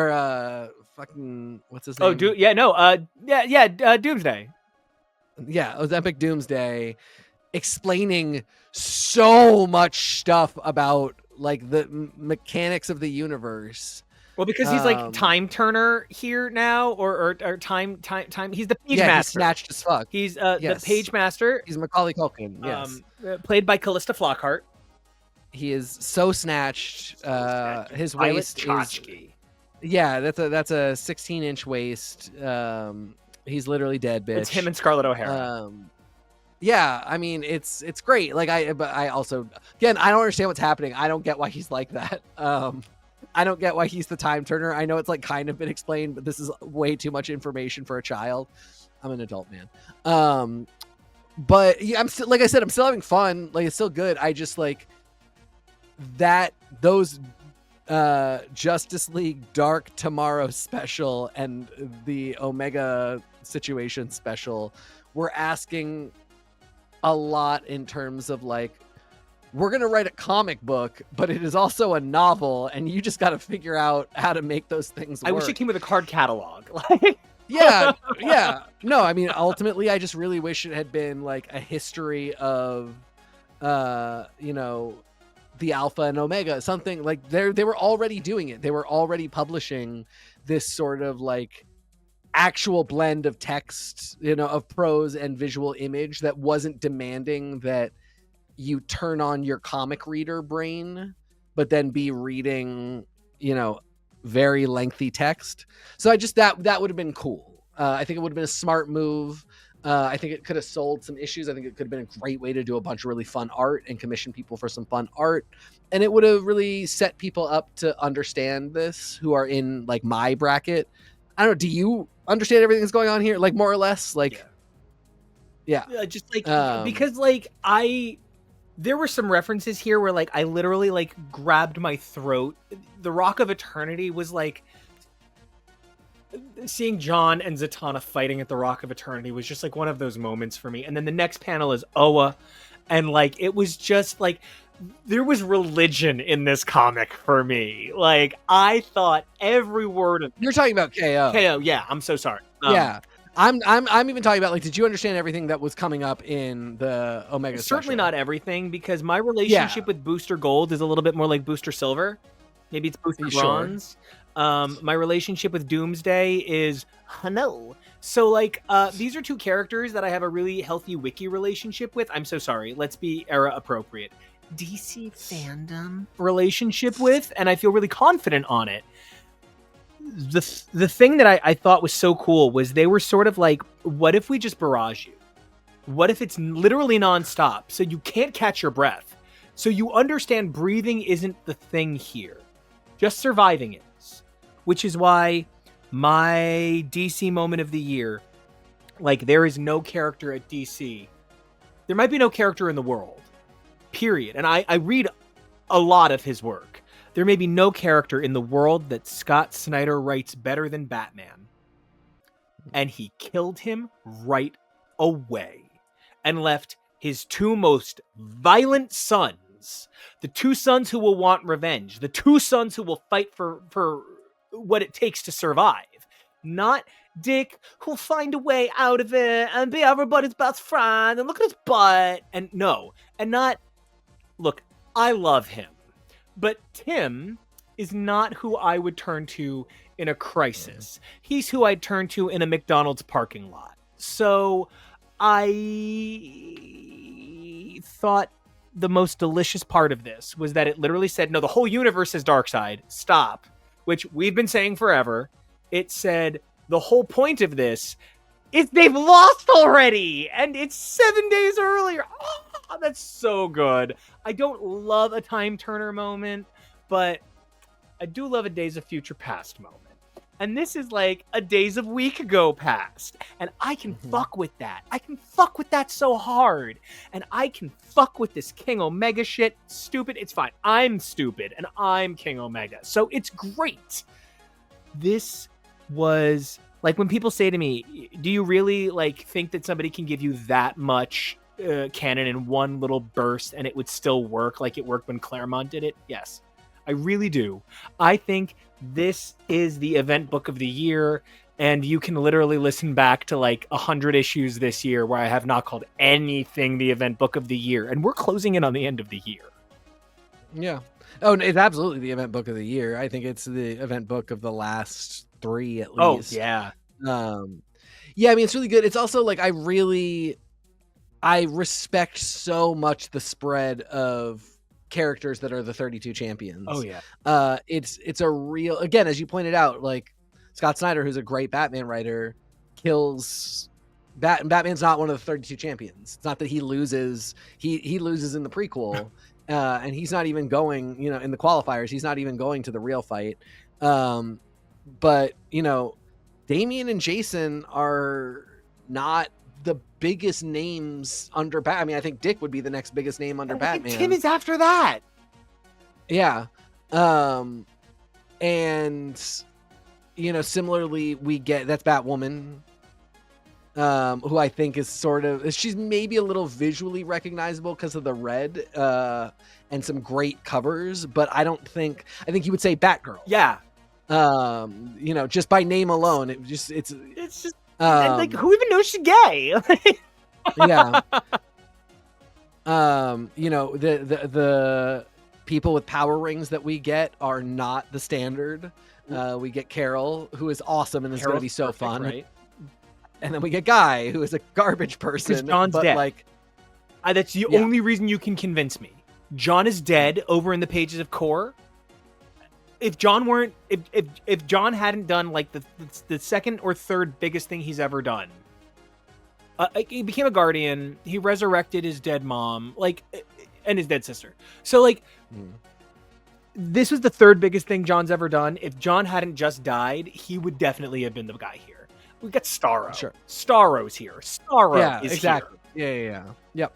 fucking what's his name? Doomsday. Yeah, Ozempic Doomsday, explaining so much stuff about like the mechanics of the universe. Well, because he's like time turner here now, or time. He's the page master. He's snatched as fuck. He's the page master. He's Macaulay Culkin. Yes, played by Callista Flockhart. He is so snatched. His waist is. Yeah, that's a 16-inch waist. He's literally dead, bitch. It's him and Scarlett O'Hara. Yeah, I mean it's great. Like but I also again I don't understand what's happening. I don't get why he's like that. I don't get why he's the time turner. I know it's like kind of been explained, but this is way too much information for a child. I'm an adult man. But yeah, I'm still, like I said, I'm still having fun. Like it's still good. I just like that those Justice League Dark Tomorrow special and the Omega situation special were asking a lot in terms of like, we're going to write a comic book, but it is also a novel, and you just got to figure out how to make those things work. I wish it came with a card catalog. Yeah. No, I mean, ultimately, I just really wish it had been like a history of, you know, the Alpha and Omega, something like they were already doing it. They were already publishing this sort of like actual blend of text, you know, of prose and visual image that wasn't demanding that you turn on your comic reader brain, but then be reading, you know, very lengthy text. So I just, that would have been cool. I think it would have been a smart move. I think it could have sold some issues. I think it could have been a great way to do a bunch of really fun art and commission people for some fun art. And it would have really set people up to understand this who are in like my bracket. I don't know. Do you understand everything that's going on here? Like more or less like, yeah. Just like, because like there were some references here where like I literally like grabbed my throat. The Rock of Eternity was like, seeing John and Zatanna fighting at the Rock of Eternity was just like one of those moments for me. And then the next panel is Oa, and like it was just like there was religion in this comic for me. Like I thought every word of You're talking about KO. KO, yeah. I'm so sorry. Yeah. I'm even talking about like, did you understand everything that was coming up in the Omega Certainly special? not everything, because my relationship with Booster Gold is a little bit more like Booster Silver. Maybe it's Booster Bronze. My relationship with Doomsday is no. So like these are two characters that I have a really healthy wiki relationship with. I'm so sorry. Let's be era appropriate. DC fandom relationship with, and I feel really confident on it. The thing that I thought was so cool was they were sort of like, what if we just barrage you? What if it's literally nonstop? So you can't catch your breath. So you understand breathing isn't the thing here. Just surviving is. Which is why my DC moment of the year, like there is no character at DC. There might be no character in the world. Period. And I read a lot of his work. There may be no character in the world that Scott Snyder writes better than Batman. And he killed him right away and left his two most violent sons, the two sons who will want revenge, the two sons who will fight for what it takes to survive. Not Dick, who'll find a way out of it and be everybody's best friend and look at his butt. And no, and not, look, I love him. But Tim is not who I would turn to in a crisis. He's who I'd turn to in a McDonald's parking lot. So I thought the most delicious part of this was that it literally said, no, the whole universe is Darkseid. Stop. Which we've been saying forever. It said the whole point of this is they've lost already. And it's 7 days earlier. Oh, that's so good. I don't love a time turner moment, but I do love a Days of Future Past moment. And this is like a Days of Week Ago Past. And I can fuck with that. I can fuck with that so hard. And I can fuck with this King Omega shit. Stupid. It's fine. I'm stupid and I'm King Omega. So it's great. This was like when people say to me, do you really like think that somebody can give you that much canon in one little burst and it would still work like it worked when Claremont did it? Yes, I really do. I think this is the event book of the year, and you can literally listen back to like 100 issues this year where I have not called anything the event book of the year, and we're closing in on the end of the year. Yeah. Oh, it's absolutely the event book of the year. I think it's the event book of the last 3 at least. Oh, yeah. Yeah, I mean, it's really good. It's also like I respect so much the spread of characters that are the 32 champions. Oh yeah. It's a real, again, as you pointed out, like Scott Snyder, who's a great Batman writer, kills Batman's not one of the 32 champions. It's not that he loses. He loses in the prequel, and he's not even going, you know, in the qualifiers, he's not even going to the real fight. But you know, Damian and Jason are not the biggest names under Batman. I mean, I think Dick would be the next biggest name under Batman. Tim is after that. Yeah. And you know, similarly we get, that's Batwoman. who I think is she's maybe a little visually recognizable because of the red and some great covers, but I think you would say Batgirl. Yeah. Just by name alone, it's just and like, who even knows she's gay? Yeah. The people with power rings that we get are not the standard. We get Carol, who is awesome and is going to be so fun. Right? And then we get Guy, who is a garbage person. John's but dead. Like, that's the only reason you can convince me. John is dead over in the pages of Core. If John hadn't done like the second or third biggest thing he's ever done, he became a guardian. He resurrected his dead mom, and his dead sister. So this was the third biggest thing John's ever done. If John hadn't just died, he would definitely have been the guy here. We got Starro. Sure. Starro's here. Starro is exactly. here. Yeah.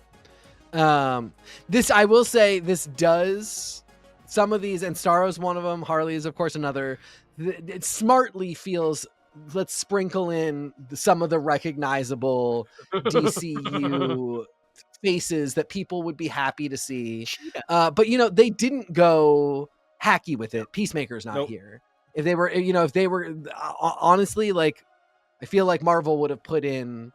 Yep. This, I will say, this does some of these, and Starro's one of them. Harley is, of course, another. It smartly feels, let's sprinkle in some of the recognizable DCU faces that people would be happy to see. But they didn't go hacky with it. Peacemaker's not here. If they were, honestly, like, I feel like Marvel would have put in,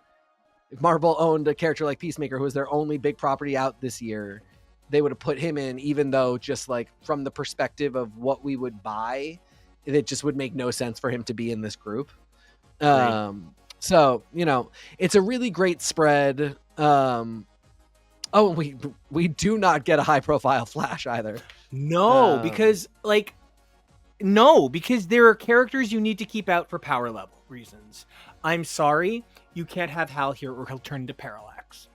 if Marvel owned a character like Peacemaker, who was their only big property out this year, they would have put him in, even though just like from the perspective of what we would buy, it just would make no sense for him to be in this group. Right. So, it's a really great spread. We do not get a high profile Flash either. No, because there are characters you need to keep out for power level reasons. I'm sorry, you can't have Hal here or he'll turn into Parallax.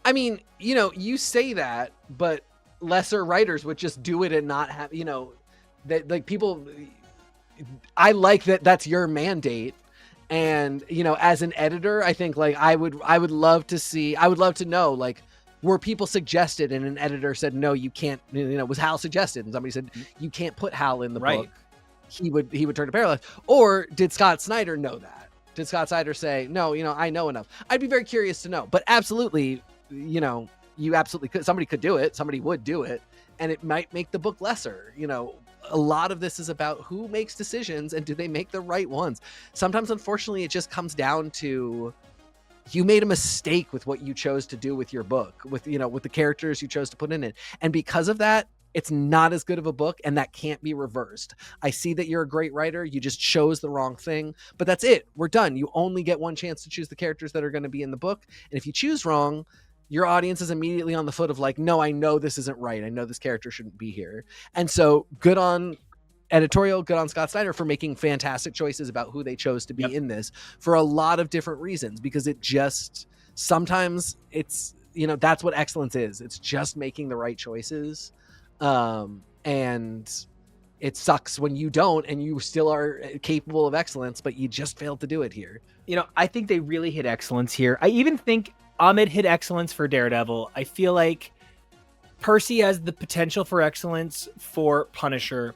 I mean, you say that, but lesser writers would just do it and not have, that, like, people. I like that that's your mandate. And, as an editor, I think I would love to know, like, were people suggested and an editor said, no, you can't, was Hal suggested? And somebody said, you can't put Hal in the book. He would turn to Parallax. Or did Scott Snyder know that? Did Scott Snyder say, no, I know enough? I'd be very curious to know. But absolutely, you absolutely could. Somebody could do it. Somebody would do it. And it might make the book lesser. A lot of this is about who makes decisions and do they make the right ones. Sometimes, unfortunately, it just comes down to you made a mistake with what you chose to do with your book, with the characters you chose to put in it. And because of that, it's not as good of a book, and that can't be reversed. I see that you're a great writer. You just chose the wrong thing, but that's it. We're done. You only get one chance to choose the characters that are going to be in the book. And if you choose wrong, your audience is immediately on the foot of like, no, I know this isn't right. I know this character shouldn't be here. And so good on editorial, good on Scott Snyder for making fantastic choices about who they chose to be in this for a lot of different reasons, because it just, sometimes it's, that's what excellence is. It's just making the right choices. And it sucks when you don't, and you still are capable of excellence, but you just failed to do it here. I think they really hit excellence here. I even think Ahmed hit excellence for Daredevil. I feel like Percy has the potential for excellence for Punisher,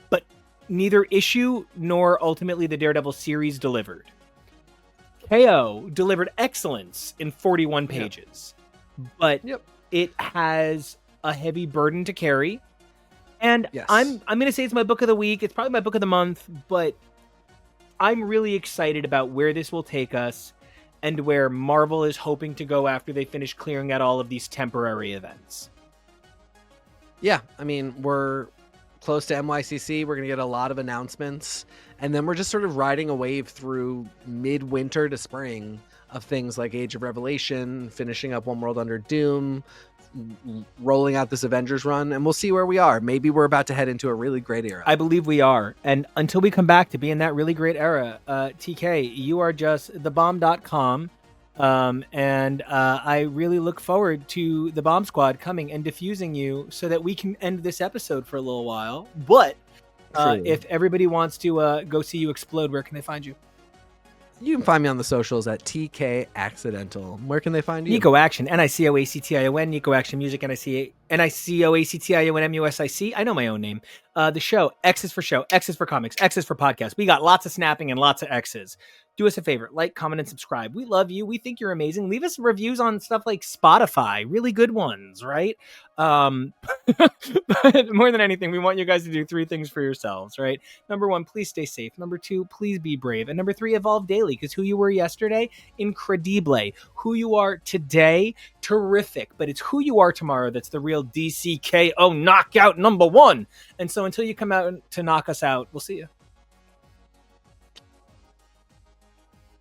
but neither issue nor ultimately the Daredevil series delivered. KO delivered excellence in 41 pages, but it has a heavy burden to carry. And I'm going to say it's my book of the week. It's probably my book of the month, but I'm really excited about where this will take us and where Marvel is hoping to go after they finish clearing out all of these temporary events. Yeah, I mean, we're close to NYCC. We're going to get a lot of announcements, and then we're just sort of riding a wave through midwinter to spring of things like Age of Revelation, finishing up One World Under Doom, rolling out this Avengers run, and we'll see where we are. Maybe we're about to head into a really great era. I believe we are. And until we come back to be in that really great era, TK, you are just thebomb.com. And I really look forward to the Bomb Squad coming and defusing you so that we can end this episode for a little while. But if everybody wants to go see you explode, where can they find you? You can find me on the socials at TK Accidental. Where can they find you? Nico Action, NICO ACTION, Nico Action Music, NICO NICOACTIONMUSIC. I know my own name. The show, X is for show, X is for comics, X is for podcast. We got lots of snapping and lots of X's. Do us a favor, like, comment, and subscribe. We love you. We think you're amazing. Leave us reviews on stuff like Spotify, really good ones, right? But more than anything, we want you guys to do 3 things for yourselves, right? Number 1, please stay safe. Number 2, please be brave. And number 3, evolve daily, because who you were yesterday, incredible. Who you are today, terrific. But it's who you are tomorrow that's the real DCKO knockout number 1. And so until you come out to knock us out, we'll see you.